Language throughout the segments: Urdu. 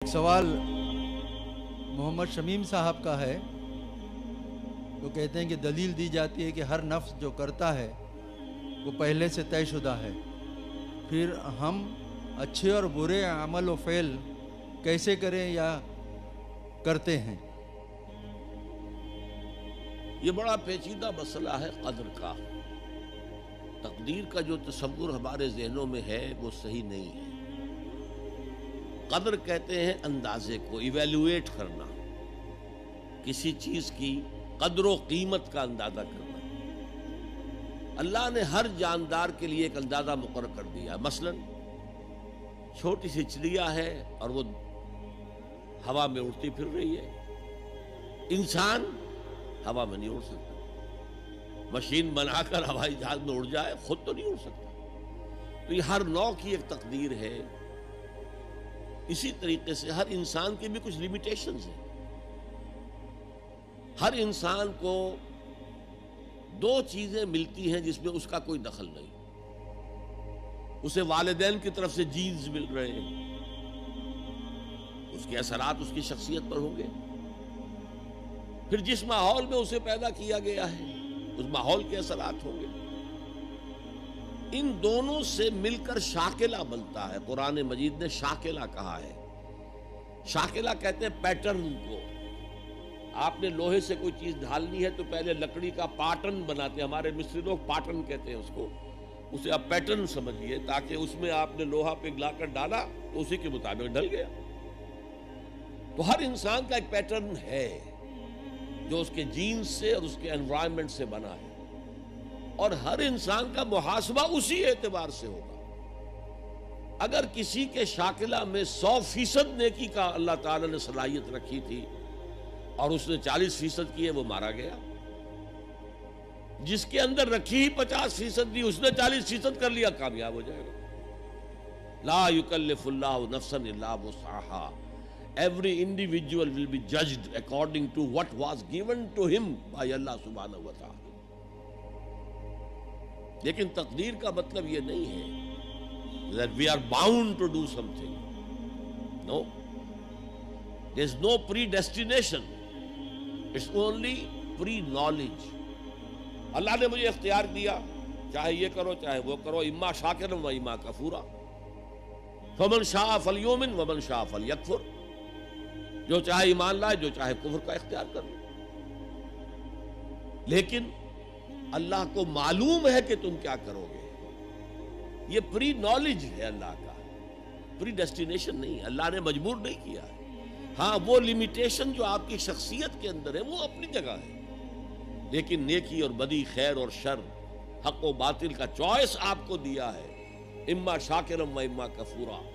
سوال محمد شمیم صاحب کا ہے، تو کہتے ہیں کہ دلیل دی جاتی ہے کہ ہر نفس جو کرتا ہے وہ پہلے سے طے شدہ ہے، پھر ہم اچھے اور برے عمل و فعل کیسے کریں یا کرتے ہیں؟ یہ بڑا پیچیدہ مسئلہ ہے قدر کا۔ تقدیر کا جو تصور ہمارے ذہنوں میں ہے وہ صحیح نہیں ہے۔ قدر کہتے ہیں اندازے کو، ایویلویٹ کرنا، کسی چیز کی قدر و قیمت کا اندازہ کرنا۔ اللہ نے ہر جاندار کے لیے ایک اندازہ مقرر کر دیا۔ مثلا چھوٹی سی چڑیا ہے اور وہ ہوا میں اڑتی پھر رہی ہے، انسان ہوا میں نہیں اڑ سکتا۔ مشین بنا کر ہوائی جہاز میں اڑ جائے، خود تو نہیں اڑ سکتا۔ تو یہ ہر نوع کی ایک تقدیر ہے۔ اسی طریقے سے ہر انسان کی بھی کچھ لیمیٹیشنز ہیں۔ ہر انسان کو دو چیزیں ملتی ہیں جس میں اس کا کوئی دخل نہیں۔ اسے والدین کی طرف سے جینز مل رہے ہیں، اس کے اثرات اس کی شخصیت پر ہوں گے۔ پھر جس ماحول میں اسے پیدا کیا گیا ہے اس ماحول کے اثرات ہوں گے۔ ان دونوں سے مل کر شاکلہ بنتا ہے۔ قرآن مجید نے شاکلہ کہا ہے۔ شاکلہ کہتے ہیں پیٹرن کو۔ آپ نے لوہے سے کوئی چیز ڈھالنی ہے تو پہلے لکڑی کا پاٹن بناتے ہیں، ہمارے مصری لوگ پاٹن کہتے ہیں اس کو۔ اسے آپ پیٹرن سمجھیے، تاکہ اس میں آپ نے لوہا پگھلا کر ڈالا تو اسی کے مطابق ڈھل گیا۔ تو ہر انسان کا ایک پیٹرن ہے جو اس کے جینز سے اور اس کے انوائرمنٹ سے بنا ہے، اور ہر انسان کا محاسبہ اسی اعتبار سے ہوگا۔ اگر کسی کے شاکلہ میں 100% نیکی کا اللہ تعالی نے صلاحیت رکھی تھی اور اس نے 40% کی ہے، وہ مارا گیا۔ جس کے اندر رکھی ہی 50% دی، اس نے 40% کر لیا، کامیاب ہو جائے گا۔ لا یکلف اللہ نفسا الا وسعها۔ Every individual will be judged according to what was given to him by Allah subhanahu wa ta'ala۔ لیکن تقدیر کا مطلب یہ نہیں ہے that we are bound to do something. No. There is no predestination. It's only pre-knowledge. اللہ نے مجھے اختیار دیا، چاہے یہ کرو چاہے وہ کرو، اما شاکرا و اما کفورا، فمن شاء فلیؤمن ومن شاء فلیکفر۔ جو چاہے ایمان لائے، جو چاہے کفر کا اختیار کر لے۔ لیکن اللہ کو معلوم ہے کہ تم کیا کرو گے۔ یہ پری نالج ہے اللہ کا، پری ڈیسٹینیشن نہیں۔ اللہ نے مجبور نہیں کیا ہے۔ ہاں، وہ لمیٹیشن جو آپ کی شخصیت کے اندر ہے وہ اپنی جگہ ہے، لیکن نیکی اور بدی، خیر اور شر، حق و باطل کا چوائس آپ کو دیا ہے، اما شاکرم و اما کفورا،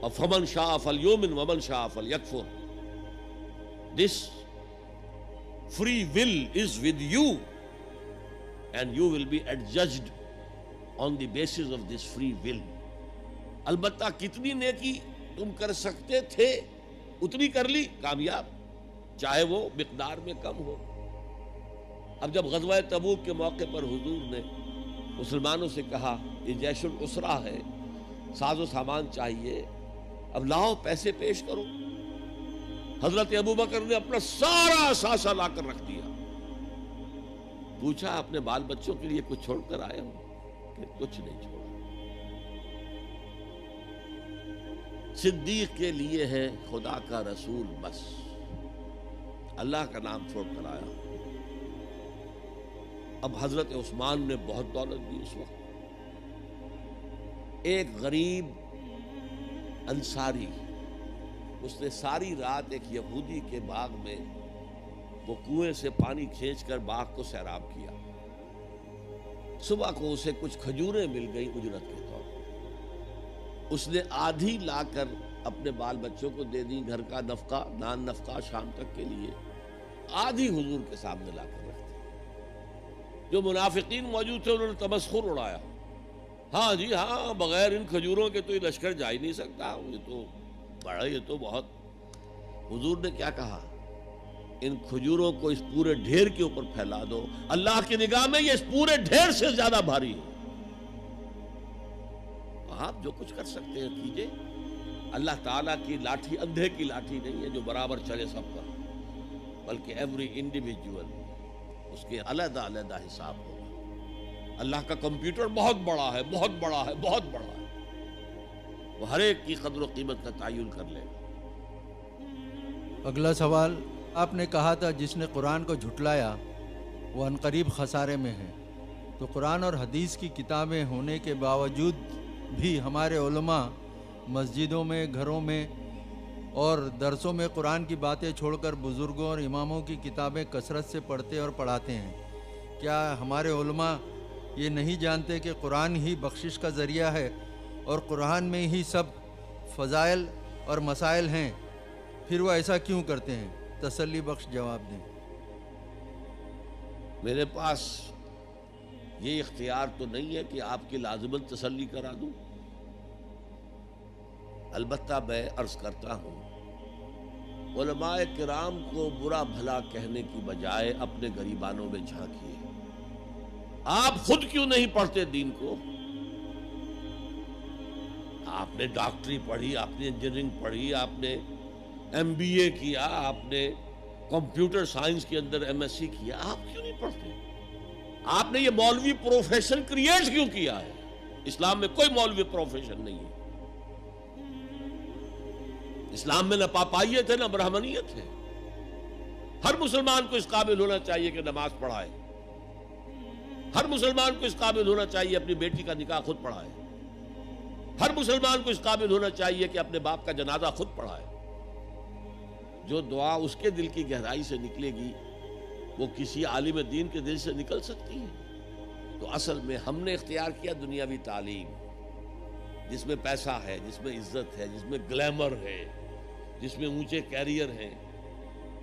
اور فمن شاء فلیؤمن ومن شاء فلیکفر۔ This free will is with you and you will be adjudged on the basis of this free will۔ البتہ کتنی نیکی تم کر سکتے تھے اتنی کر لی، کامیاب، چاہے وہ مقدار میں کم ہو۔ اب جب غزوہ تبوک کے موقع پر حضور نے مسلمانوں سے کہا یہ جیش العسرہ ہے، ساز و سامان چاہیے، اب لاؤ پیسے پیش کرو، حضرت ابوبکر نے اپنا سارا اثاثہ لا کر رکھ دیا۔ پوچھا اپنے بال بچوں کے لیے کچھ چھوڑ کر آئے ہو؟ کہ کچھ نہیں چھوڑا۔ صدیق کے لیے ہے خدا کا رسول، بس اللہ کا نام چھوڑ کر آیا۔ اب حضرت عثمان نے بہت دولت دی اس وقت۔ ایک غریب انصاری، اس نے ساری رات ایک یہودی کے باغ میں وہ کنویں سے پانی کھینچ کر باغ کو سیراب کیا۔ صبح کو اسے کچھ کھجوریں مل گئی اجرت کے طور پر۔ اس نے آدھی لا کر اپنے بال بچوں کو دے دی، گھر کا نفقہ، نان نفقہ شام تک کے لیے، آدھی حضور کے سامنے لا کر رکھ دی۔ جو منافقین موجود تھے انہوں نے تمسخر اڑایا، ہاں جی ہاں، بغیر ان کھجوروں کے تو یہ لشکر جا ہی نہیں سکتا، یہ تو بڑا، یہ تو بہت۔ حضور نے کیا کہا؟ ان کھجوروں کو اس پورے ڈھیر کے اوپر پھیلا دو، اللہ کی نگاہ میں یہ اس پورے ڈھیر سے زیادہ بھاری ہے۔ آپ جو کچھ کر سکتے ہیں کیجئے، اللہ تعالیٰ کی لاٹھی اندھے کی لاٹھی نہیں ہے جو برابر چلے سب پر، بلکہ ایوری انڈیویجول اس کے علیحدہ علیحدہ حساب ہوگا۔ اللہ کا کمپیوٹر بہت بڑا ہے، بہت بڑا ہے، بہت بڑا ہے، وہ ہر ایک کی قدر و قیمت کا تعین کر لے گا۔ اگلا سوال، آپ نے کہا تھا جس نے قرآن کو جھٹلایا وہ عنقریب خسارے میں ہے، تو قرآن اور حدیث کی کتابیں ہونے کے باوجود بھی ہمارے علماء مسجدوں میں، گھروں میں اور درسوں میں قرآن کی باتیں چھوڑ کر بزرگوں اور اماموں کی کتابیں کثرت سے پڑھتے اور پڑھاتے ہیں۔ کیا ہمارے علماء یہ نہیں جانتے کہ قرآن ہی بخشش کا ذریعہ ہے اور قرآن میں ہی سب فضائل اور مسائل ہیں؟ پھر وہ ایسا کیوں کرتے ہیں؟ تسلی بخش جواب دیں۔ میرے پاس یہ اختیار تو نہیں ہے کہ آپ کی لازماً تسلی کرا دوں، البتہ میں عرض کرتا ہوں علماء کرام کو برا بھلا کہنے کی بجائے اپنے گریبانوں میں جھانکیے۔ آپ خود کیوں نہیں پڑھتے دین کو؟ آپ نے ڈاکٹری پڑھی، آپ نے انجینئرنگ پڑھی، آپ نے MBA کیا، آپ نے کمپیوٹر سائنس کے اندر MSc کیا، آپ کیوں نہیں پڑھتے؟ آپ نے یہ مولوی پروفیشن کریٹ کیوں کیا ہے؟ اسلام میں کوئی مولوی پروفیشن نہیں ہے۔ اسلام میں نہ پاپائیت ہے نہ برہمنیت ہے۔ ہر مسلمان کو اس قابل ہونا چاہیے کہ نماز پڑھائے، ہر مسلمان کو اس قابل ہونا چاہیے اپنی بیٹی کا نکاح خود پڑھائے، ہر مسلمان کو اس قابل ہونا چاہیے کہ اپنے باپ کا جنازہ خود پڑھائے۔ جو دعا اس کے دل کی گہرائی سے نکلے گی وہ کسی عالم دین کے دل سے نکل سکتی ہے۔ تو اصل میں ہم نے اختیار کیا دنیاوی تعلیم، جس میں پیسہ ہے، جس میں عزت ہے، جس میں گلیمر ہے، جس میں اونچے کیریئر ہیں،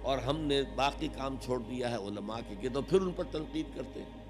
اور ہم نے باقی کام چھوڑ دیا ہے علماء کے، تو پھر ان پر تنقید کرتے ہیں۔